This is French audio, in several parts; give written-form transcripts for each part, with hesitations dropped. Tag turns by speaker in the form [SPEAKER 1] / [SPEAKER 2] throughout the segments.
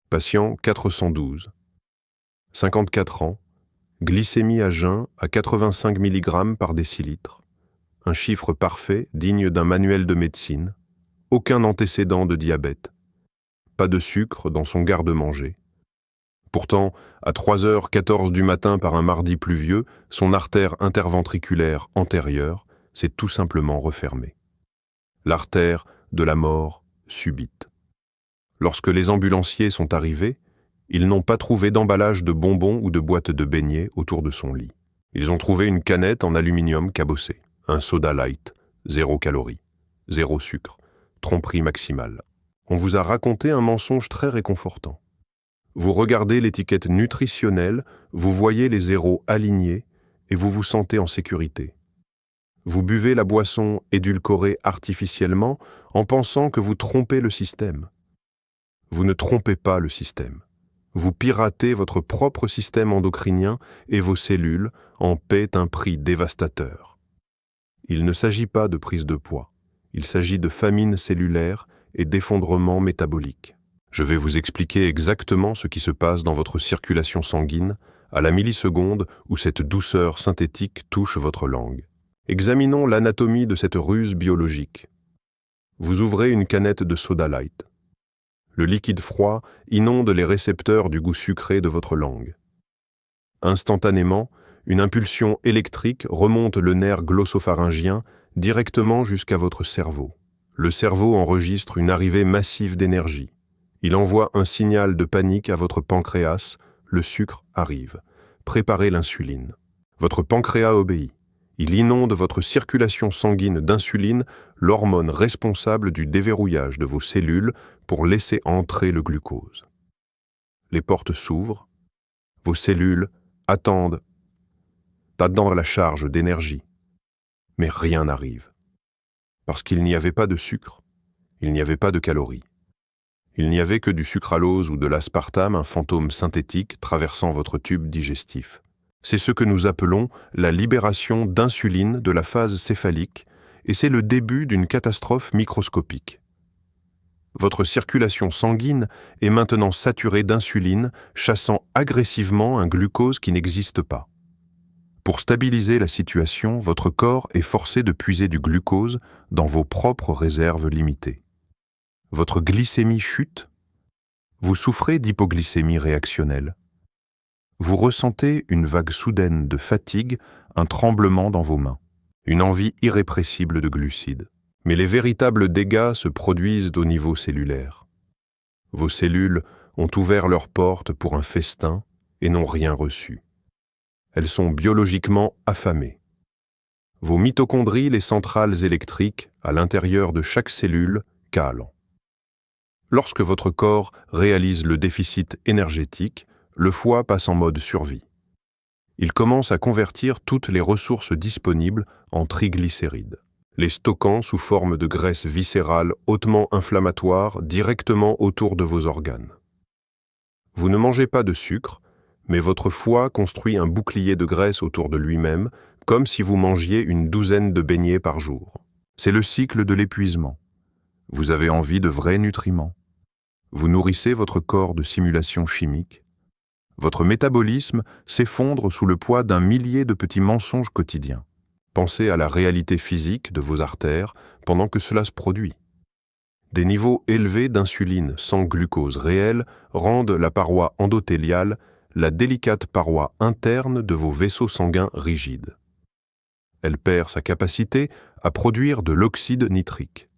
[SPEAKER 1] Patient 412. 54 ans. Glycémie à jeun à 85 mg par décilitre. Un chiffre parfait digne d'un manuel de médecine. Aucun antécédent de diabète. Pas de sucre dans son garde-manger. Pourtant, à 3h14 du matin par un mardi pluvieux, son artère interventriculaire antérieure s'est tout simplement refermée. L'artère de la mort subite. Lorsque les ambulanciers sont arrivés, ils n'ont pas trouvé d'emballage de bonbons ou de boîte de beignets autour de son lit. Ils ont trouvé une canette en aluminium cabossée, un soda light, 0 calories, 0 sucre, tromperie maximale. On vous a raconté un mensonge très réconfortant. Vous regardez l'étiquette nutritionnelle, vous voyez les zéros alignés et vous vous sentez en sécurité. Vous buvez la boisson édulcorée artificiellement en pensant que vous trompez le système. Vous ne trompez pas le système. Vous piratez votre propre système endocrinien et vos cellules en paient un prix dévastateur. Il ne s'agit pas de prise de poids. Il s'agit de famine cellulaire et d'effondrement métabolique. Je vais vous expliquer exactement ce qui se passe dans votre circulation sanguine à la milliseconde où cette douceur synthétique touche votre langue. Examinons l'anatomie de cette ruse biologique. Vous ouvrez une canette de soda light. Le liquide froid inonde les récepteurs du goût sucré de votre langue. Instantanément, une impulsion électrique remonte le nerf glossopharyngien directement jusqu'à votre cerveau. Le cerveau enregistre une arrivée massive d'énergie. Il envoie un signal de panique à votre pancréas, le sucre arrive. Préparez l'insuline. Votre pancréas obéit. Il inonde votre circulation sanguine d'insuline, l'hormone responsable du déverrouillage de vos cellules pour laisser entrer le glucose. Les portes s'ouvrent, vos cellules attendent la charge d'énergie. Mais rien n'arrive. Parce qu'il n'y avait pas de sucre, il n'y avait pas de calories. Il n'y avait que du sucralose ou de l'aspartame, un fantôme synthétique traversant votre tube digestif. C'est ce que nous appelons la libération d'insuline de la phase céphalique et c'est le début d'une catastrophe microscopique. Votre circulation sanguine est maintenant saturée d'insuline, chassant agressivement un glucose qui n'existe pas. Pour stabiliser la situation, votre corps est forcé de puiser du glucose dans vos propres réserves limitées. Votre glycémie chute. Vous souffrez d'hypoglycémie réactionnelle. Vous ressentez une vague soudaine de fatigue, un tremblement dans vos mains, une envie irrépressible de glucides. Mais les véritables dégâts se produisent au niveau cellulaire. Vos cellules ont ouvert leurs portes pour un festin et n'ont rien reçu. Elles sont biologiquement affamées. Vos mitochondries, les centrales électriques, à l'intérieur de chaque cellule, calent. Lorsque votre corps réalise le déficit énergétique, le foie passe en mode survie. Il commence à convertir toutes les ressources disponibles en triglycérides, les stockant sous forme de graisse viscérale hautement inflammatoire directement autour de vos organes. Vous ne mangez pas de sucre, mais votre foie construit un bouclier de graisse autour de lui-même, comme si vous mangiez une douzaine de beignets par jour. C'est le cycle de l'épuisement. Vous avez envie de vrais nutriments. Vous nourrissez votre corps de simulations chimiques. Votre métabolisme s'effondre sous le poids d'un millier de petits mensonges quotidiens. Pensez à la réalité physique de vos artères pendant que cela se produit. Des niveaux élevés d'insuline sans glucose réel rendent la paroi endothéliale, la délicate paroi interne de vos vaisseaux sanguins rigides. Elle perd sa capacité à produire de l'oxyde nitrique.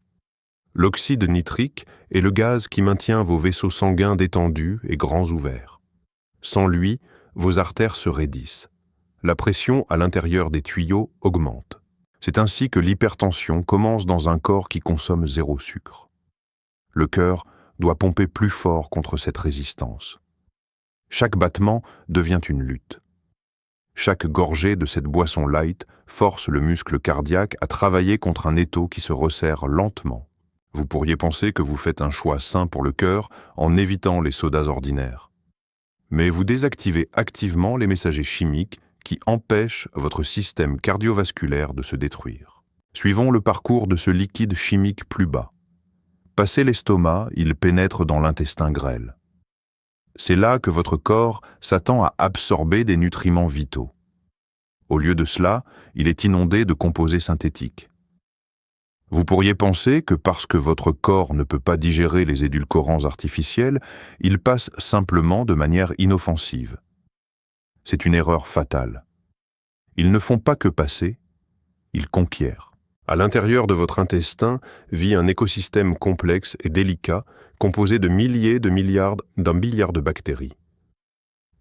[SPEAKER 1] L'oxyde nitrique est le gaz qui maintient vos vaisseaux sanguins détendus et grands ouverts. Sans lui, vos artères se raidissent. La pression à l'intérieur des tuyaux augmente. C'est ainsi que l'hypertension commence dans un corps qui consomme 0 sucre. Le cœur doit pomper plus fort contre cette résistance. Chaque battement devient une lutte. Chaque gorgée de cette boisson light force le muscle cardiaque à travailler contre un étau qui se resserre lentement. Vous pourriez penser que vous faites un choix sain pour le cœur en évitant les sodas ordinaires. Mais vous désactivez activement les messagers chimiques qui empêchent votre système cardiovasculaire de se détruire. Suivons le parcours de ce liquide chimique plus bas. Passé l'estomac, il pénètre dans l'intestin grêle.
[SPEAKER 2] C'est là que votre corps s'attend à absorber des nutriments vitaux. Au lieu de cela, il est inondé de composés synthétiques. Vous pourriez penser que parce que votre corps ne peut pas digérer les édulcorants artificiels, il passe simplement de manière inoffensive. C'est une erreur fatale. Ils ne font pas que passer, ils conquièrent.
[SPEAKER 1] À l'intérieur de votre intestin vit un écosystème complexe et délicat composé de milliers de milliards d'un milliard de bactéries.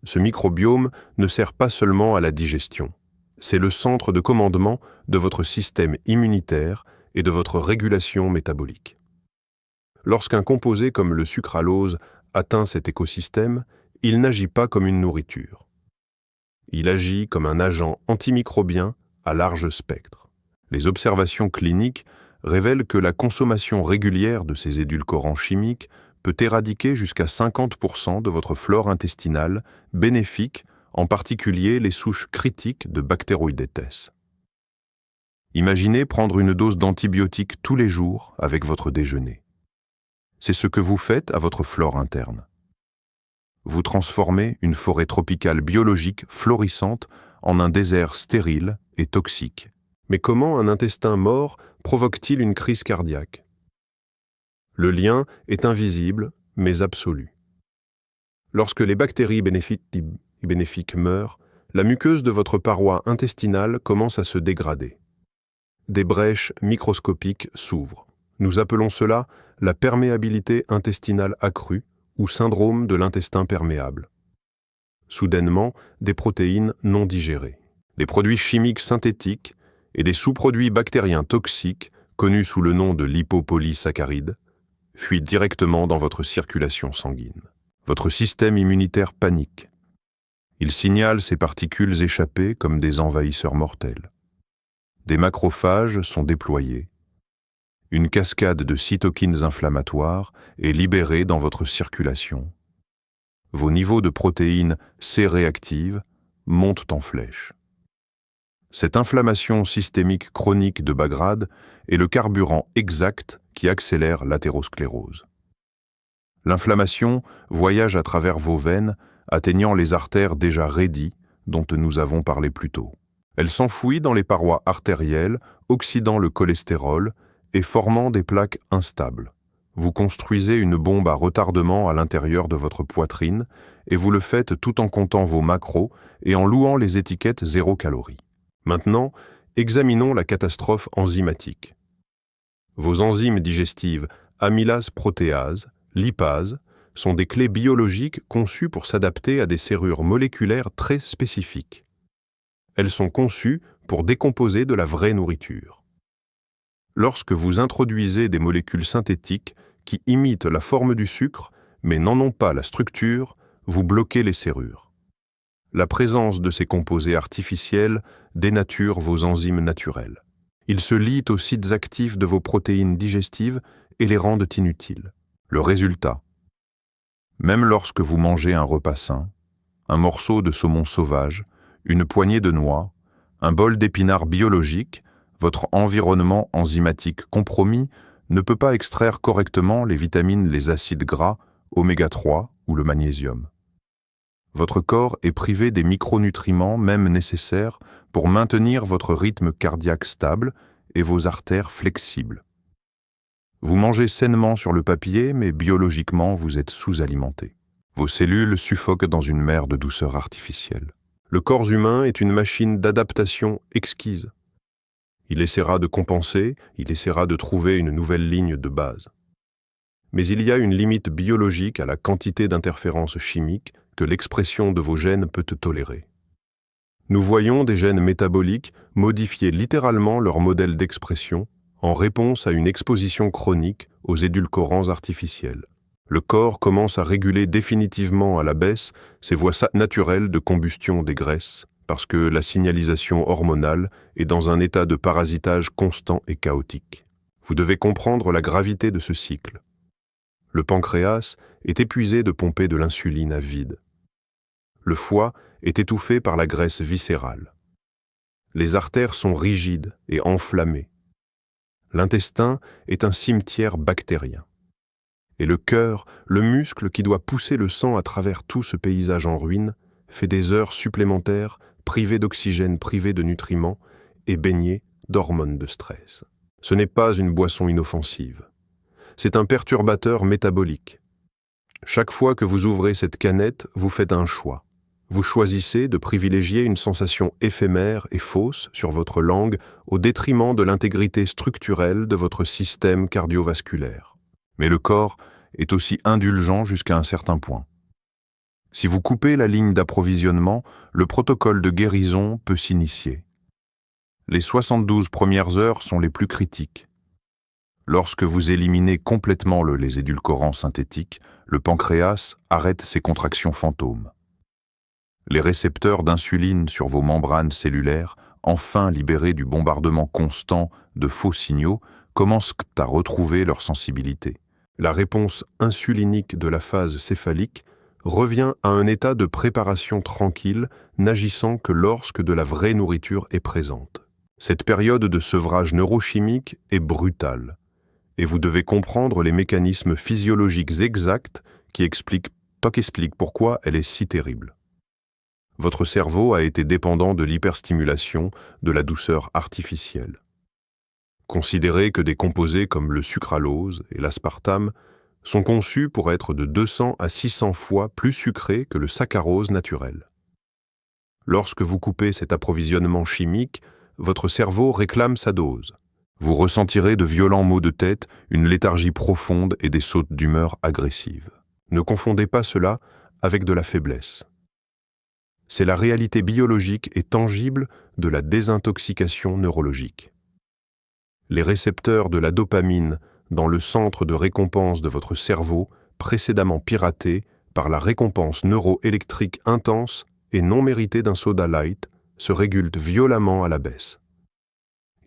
[SPEAKER 1] Ce microbiome ne sert pas seulement à la digestion. C'est le centre de commandement de votre système immunitaire et de votre régulation métabolique. Lorsqu'un composé comme le sucralose atteint cet écosystème, il n'agit pas comme une nourriture. Il agit comme un agent antimicrobien à large spectre. Les observations cliniques révèlent que la consommation régulière de ces édulcorants chimiques peut éradiquer jusqu'à 50% de votre flore intestinale bénéfique, en particulier les souches critiques de Bacteroidetes. Imaginez prendre une dose d'antibiotiques tous les jours avec votre déjeuner. C'est ce que vous faites à votre flore interne. Vous transformez une forêt tropicale biologique florissante en un désert stérile et toxique. Mais comment un intestin mort provoque-t-il une crise cardiaque? Le lien est invisible, mais absolu. Lorsque les bactéries bénéfiques meurent, la muqueuse de votre paroi intestinale commence à se dégrader. Des brèches microscopiques s'ouvrent. Nous appelons cela la perméabilité intestinale accrue ou syndrome de l'intestin perméable. Soudainement, des protéines non digérées, des produits chimiques synthétiques et des sous-produits bactériens toxiques, connus sous le nom de lipopolysaccharides, fuient directement dans votre circulation sanguine. Votre système immunitaire panique. Il signale ces particules échappées comme des envahisseurs mortels. Des macrophages sont déployés. Une cascade de cytokines inflammatoires est libérée dans votre circulation. Vos niveaux de protéines C-réactives montent en flèche. Cette inflammation systémique chronique de bas grade est le carburant exact qui accélère l'athérosclérose. L'inflammation voyage à travers vos veines, atteignant les artères déjà raidies dont nous avons parlé plus tôt. Elle s'enfouit dans les parois artérielles, oxydant le cholestérol et formant des plaques instables. Vous construisez une bombe à retardement à l'intérieur de votre poitrine et vous le faites tout en comptant vos macros et en louant les étiquettes 0 calories. Maintenant, examinons la catastrophe enzymatique. Vos enzymes digestives amylase-protéase, lipase, sont des clés biologiques conçues pour s'adapter à des serrures moléculaires très spécifiques. Elles sont conçues pour décomposer de la vraie nourriture. Lorsque vous introduisez des molécules synthétiques qui imitent la forme du sucre, mais n'en ont pas la structure, vous bloquez les serrures. La présence de ces composés artificiels dénature vos enzymes naturelles. Ils se lient aux sites actifs de vos protéines digestives et les rendent inutiles. Le résultat: même lorsque vous mangez un repas sain, un morceau de saumon sauvage, une poignée de noix, un bol d'épinards biologiques, votre environnement enzymatique compromis ne peut pas extraire correctement les vitamines, les acides gras, oméga 3 ou le magnésium. Votre corps est privé des micronutriments même nécessaires pour maintenir votre rythme cardiaque stable et vos artères flexibles. Vous mangez sainement sur le papier, mais biologiquement vous êtes sous-alimenté. Vos cellules suffoquent dans une mer de douceur artificielle. Le corps humain est une machine d'adaptation exquise. Il essaiera de compenser, il essaiera de trouver une nouvelle ligne de base. Mais il y a une limite biologique à la quantité d'interférences chimiques que l'expression de vos gènes peut tolérer. Nous voyons des gènes métaboliques modifier littéralement leur modèle d'expression en réponse à une exposition chronique aux édulcorants artificiels. Le corps commence à réguler définitivement à la baisse ses voies naturelles de combustion des graisses, parce que la signalisation hormonale est dans un état de parasitage constant et chaotique. Vous devez comprendre la gravité de ce cycle. Le pancréas est épuisé de pomper de l'insuline à vide. Le foie est étouffé par la graisse viscérale. Les artères sont rigides et enflammées. L'intestin est un cimetière bactérien. Et le cœur, le muscle qui doit pousser le sang à travers tout ce paysage en ruine, fait des heures supplémentaires, privé d'oxygène, privé de nutriments et baigné d'hormones de stress. Ce n'est pas une boisson inoffensive. C'est un perturbateur métabolique. Chaque fois que vous ouvrez cette canette, vous faites un choix. Vous choisissez de privilégier une sensation éphémère et fausse sur votre langue au détriment de l'intégrité structurelle de votre système cardiovasculaire. Mais le corps est aussi indulgent jusqu'à un certain point. Si vous coupez la ligne d'approvisionnement, le protocole de guérison peut s'initier. Les 72 premières heures sont les plus critiques. Lorsque vous éliminez complètement les édulcorants synthétiques, le pancréas arrête ses contractions fantômes. Les récepteurs d'insuline sur vos membranes cellulaires, enfin libérés du bombardement constant de faux signaux, commencent à retrouver leur sensibilité. La réponse insulinique de la phase céphalique revient à un état de préparation tranquille, n'agissant que lorsque de la vraie nourriture est présente. Cette période de sevrage neurochimique est brutale, et vous devez comprendre les mécanismes physiologiques exacts qui expliquent pourquoi elle est si terrible. Votre cerveau a été dépendant de l'hyperstimulation, de la douceur artificielle. Considérez que des composés comme le sucralose et l'aspartame sont conçus pour être de 200 à 600 fois plus sucrés que le saccharose naturel. Lorsque vous coupez cet approvisionnement chimique, votre cerveau réclame sa dose. Vous ressentirez de violents maux de tête, une léthargie profonde et des sautes d'humeur agressives. Ne confondez pas cela avec de la faiblesse. C'est la réalité biologique et tangible de la désintoxication neurologique. Les récepteurs de la dopamine dans le centre de récompense de votre cerveau, précédemment piraté par la récompense neuroélectrique intense et non méritée d'un soda light, se régulent violemment à la baisse.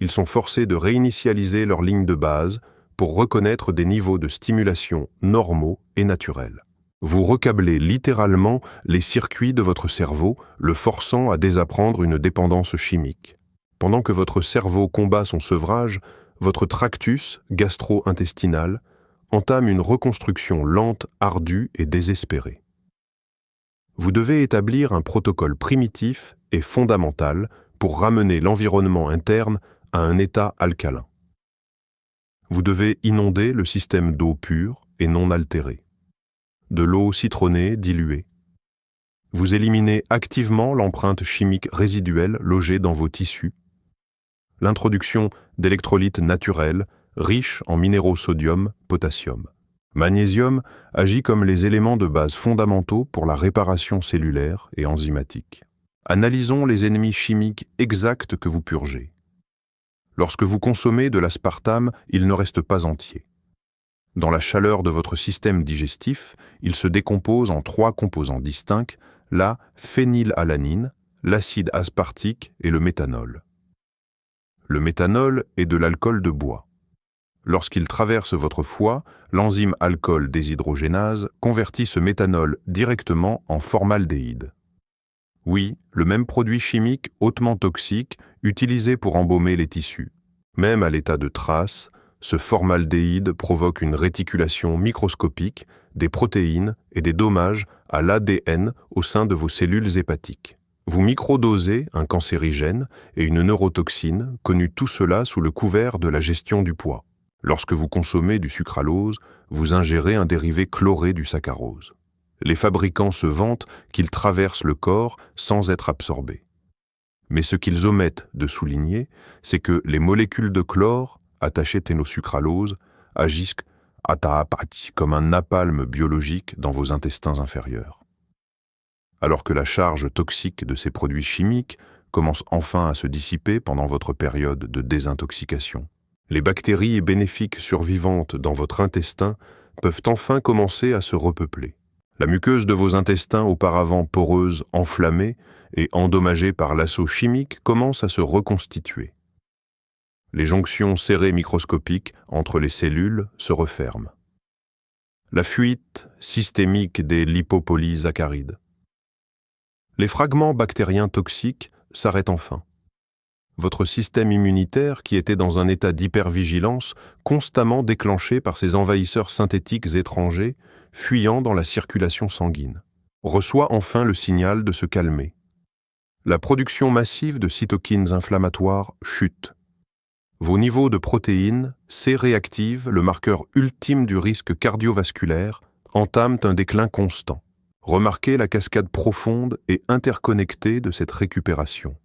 [SPEAKER 1] Ils sont forcés de réinitialiser leur ligne de base pour reconnaître des niveaux de stimulation normaux et naturels. Vous recablez littéralement les circuits de votre cerveau, le forçant à désapprendre une dépendance chimique. Pendant que votre cerveau combat son sevrage, votre tractus gastro-intestinal entame une reconstruction lente, ardue et désespérée. Vous devez établir un protocole primitif et fondamental pour ramener l'environnement interne à un état alcalin. Vous devez inonder le système d'eau pure et non altérée, de l'eau citronnée diluée. Vous éliminez activement l'empreinte chimique résiduelle logée dans vos tissus. L'introduction d'électrolytes naturels riches en minéraux sodium, potassium. Magnésium agit comme les éléments de base fondamentaux pour la réparation cellulaire et enzymatique. Analysons les ennemis chimiques exacts que vous purgez. Lorsque vous consommez de l'aspartame, il ne reste pas entier. Dans la chaleur de votre système digestif, il se décompose en 3 composants distincts, la phénylalanine, l'acide aspartique et le méthanol. Le méthanol est de l'alcool de bois. Lorsqu'il traverse votre foie, l'enzyme alcool déshydrogénase convertit ce méthanol directement en formaldéhyde. Oui, le même produit chimique hautement toxique utilisé pour embaumer les tissus. Même à l'état de trace, ce formaldéhyde provoque une réticulation microscopique des protéines et des dommages à l'ADN au sein de vos cellules hépatiques. Vous microdosez un cancérigène et une neurotoxine, connus tout cela sous le couvert de la gestion du poids. Lorsque vous consommez du sucralose, vous ingérez un dérivé chloré du saccharose. Les fabricants se vantent qu'ils traversent le corps sans être absorbés. Mais ce qu'ils omettent de souligner, c'est que les molécules de chlore, attachées au sucralose, agissent comme un napalm biologique dans vos intestins inférieurs. Alors que la charge toxique de ces produits chimiques commence enfin à se dissiper pendant votre période de désintoxication, les bactéries bénéfiques survivantes dans votre intestin peuvent enfin commencer à se repeupler. La muqueuse de vos intestins, auparavant poreuse, enflammée et endommagée par l'assaut chimique, commence à se reconstituer. Les jonctions serrées microscopiques entre les cellules se referment. La fuite systémique des lipopolysaccharides. Les fragments bactériens toxiques s'arrêtent enfin. votre système immunitaire, qui était dans un état d'hypervigilance constamment déclenché par ces envahisseurs synthétiques étrangers, fuyant dans la circulation sanguine, reçoit enfin le signal de se calmer. La production massive de cytokines inflammatoires chute. Vos niveaux de protéines, C-réactives, le marqueur ultime du risque cardiovasculaire, entament un déclin constant. Remarquez la cascade profonde et interconnectée de cette récupération.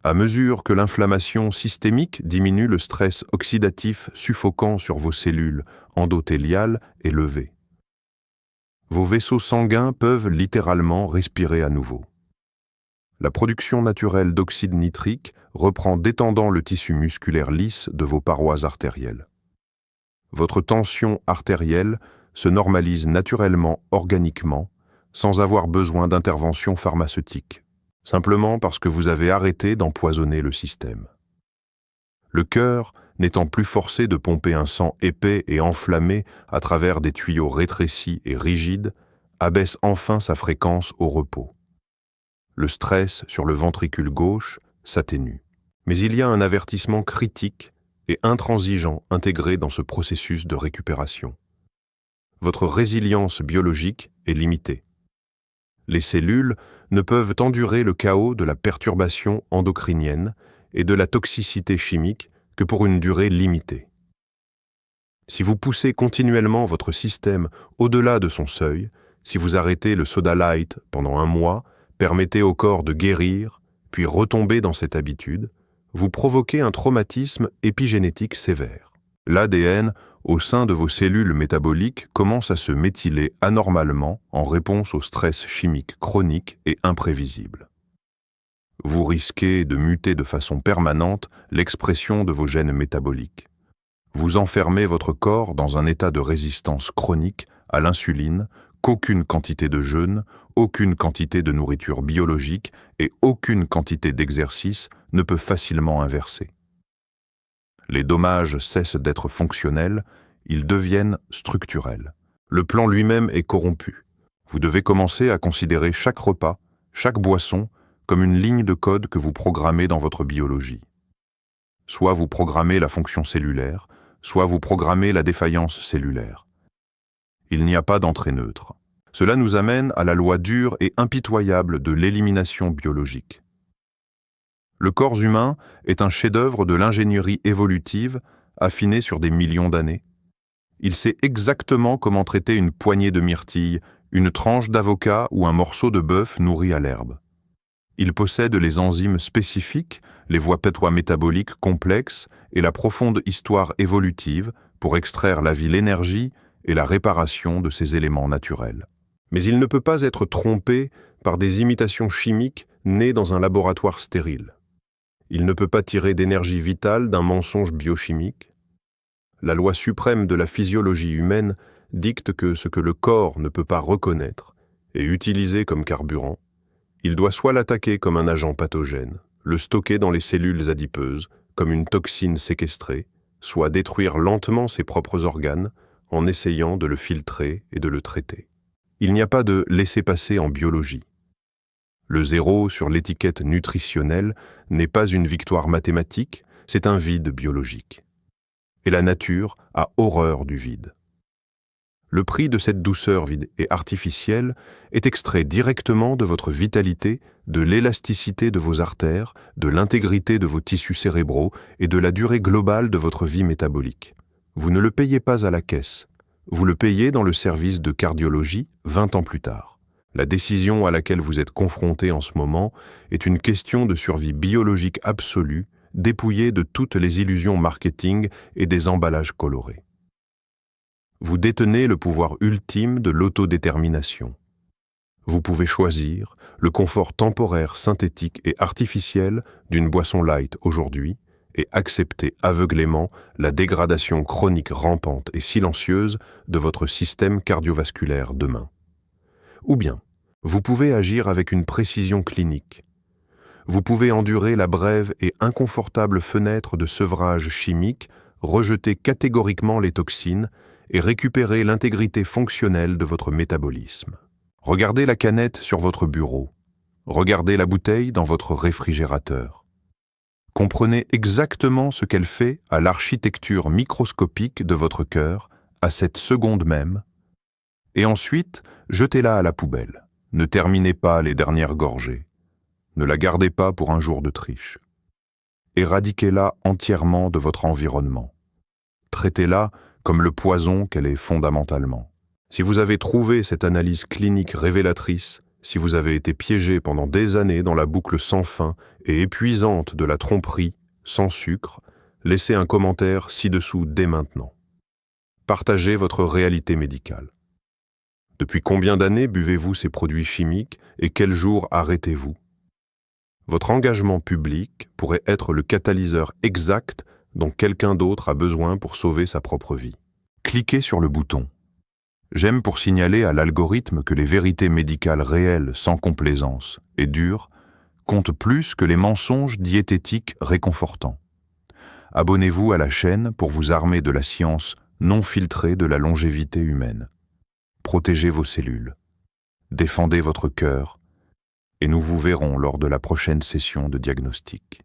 [SPEAKER 1] À mesure que l'inflammation systémique diminue, le stress oxydatif suffocant sur vos cellules endothéliales est levé. Vos vaisseaux sanguins peuvent littéralement respirer à nouveau. La production naturelle d'oxyde nitrique reprend, détendant le tissu musculaire lisse de vos parois artérielles. Votre tension artérielle se normalise naturellement, organiquement, sans avoir besoin d'intervention pharmaceutique, simplement parce que vous avez arrêté d'empoisonner le système. Le cœur, n'étant plus forcé de pomper un sang épais et enflammé à travers des tuyaux rétrécis et rigides, abaisse enfin sa fréquence au repos. Le stress sur le ventricule gauche s'atténue. Mais il y a un avertissement critique et intransigeant intégré dans ce processus de récupération. Votre résilience biologique est limitée. Les cellules ne peuvent endurer le chaos de la perturbation endocrinienne et de la toxicité chimique que pour une durée limitée. Si vous poussez continuellement votre système au-delà de son seuil, si vous arrêtez le soda light pendant 1 mois, permettez au corps de guérir, puis retomber dans cette habitude, vous provoquez un traumatisme épigénétique sévère. L'ADN au sein de vos cellules métaboliques commence à se méthyler anormalement en réponse au stress chimique chronique et imprévisible. Vous risquez de muter de façon permanente l'expression de vos gènes métaboliques. Vous enfermez votre corps dans un état de résistance chronique à l'insuline qu'aucune quantité de jeûne, aucune quantité de nourriture biologique et aucune quantité d'exercice ne peut facilement inverser. Les dommages cessent d'être fonctionnels, ils deviennent structurels. Le plan lui-même est corrompu. Vous devez commencer à considérer chaque repas, chaque boisson, comme une ligne de code que vous programmez dans votre biologie. Soit vous programmez la fonction cellulaire, soit vous programmez la défaillance cellulaire. Il n'y a pas d'entrée neutre. Cela nous amène à la loi dure et impitoyable de l'élimination biologique. Le corps humain est un chef-d'œuvre de l'ingénierie évolutive affiné sur des millions d'années. Il sait exactement comment traiter une poignée de myrtilles, une tranche d'avocat ou un morceau de bœuf nourri à l'herbe. Il possède les enzymes spécifiques, les voies métaboliques complexes et la profonde histoire évolutive pour extraire la vie, l'énergie et la réparation de ces éléments naturels. Mais il ne peut pas être trompé par des imitations chimiques nées dans un laboratoire stérile. Il ne peut pas tirer d'énergie vitale d'un mensonge biochimique. La loi suprême de la physiologie humaine dicte que ce que le corps ne peut pas reconnaître et utiliser comme carburant, il doit soit l'attaquer comme un agent pathogène, le stocker dans les cellules adipeuses comme une toxine séquestrée, soit détruire lentement ses propres organes en essayant de le filtrer et de le traiter. Il n'y a pas de laisser-passer en biologie. Le 0 sur l'étiquette nutritionnelle n'est pas une victoire mathématique, c'est un vide biologique. Et la nature a horreur du vide. Le prix de cette douceur vide et artificielle est extrait directement de votre vitalité, de l'élasticité de vos artères, de l'intégrité de vos tissus cérébraux et de la durée globale de votre vie métabolique. Vous ne le payez pas à la caisse, vous le payez dans le service de cardiologie 20 ans plus tard. La décision à laquelle vous êtes confronté en ce moment est une question de survie biologique absolue, dépouillée de toutes les illusions marketing et des emballages colorés. Vous détenez le pouvoir ultime de l'autodétermination. Vous pouvez choisir le confort temporaire, synthétique et artificiel d'une boisson light aujourd'hui et accepter aveuglément la dégradation chronique rampante et silencieuse de votre système cardiovasculaire demain. Ou bien, vous pouvez agir avec une précision clinique. Vous pouvez endurer la brève et inconfortable fenêtre de sevrage chimique, rejeter catégoriquement les toxines et récupérer l'intégrité fonctionnelle de votre métabolisme. Regardez la canette sur votre bureau. Regardez la bouteille dans votre réfrigérateur.
[SPEAKER 2] Comprenez exactement ce qu'elle fait à l'architecture microscopique de votre cœur à cette seconde même, et ensuite jetez-la à la poubelle. Ne terminez pas les dernières gorgées. Ne la gardez pas pour un jour de triche. Éradiquez-la entièrement de votre environnement. Traitez-la comme le poison qu'elle est fondamentalement. Si vous avez trouvé cette analyse clinique révélatrice, si vous avez été piégé pendant des années dans la boucle sans fin et épuisante de la tromperie, sans sucre, laissez un commentaire ci-dessous dès maintenant. Partagez votre réalité médicale. Depuis combien d'années buvez-vous ces produits chimiques et quel jour arrêtez-vous? Votre engagement public pourrait être le catalyseur exact dont quelqu'un d'autre a besoin pour sauver sa propre vie. Cliquez sur le bouton. J'aime pour signaler à l'algorithme que les vérités médicales réelles sans complaisance et dures comptent plus que les mensonges diététiques réconfortants. Abonnez-vous à la chaîne pour vous armer de la science non filtrée de la longévité humaine. Protégez vos cellules. Défendez votre cœur et nous vous verrons lors de la prochaine session de diagnostic.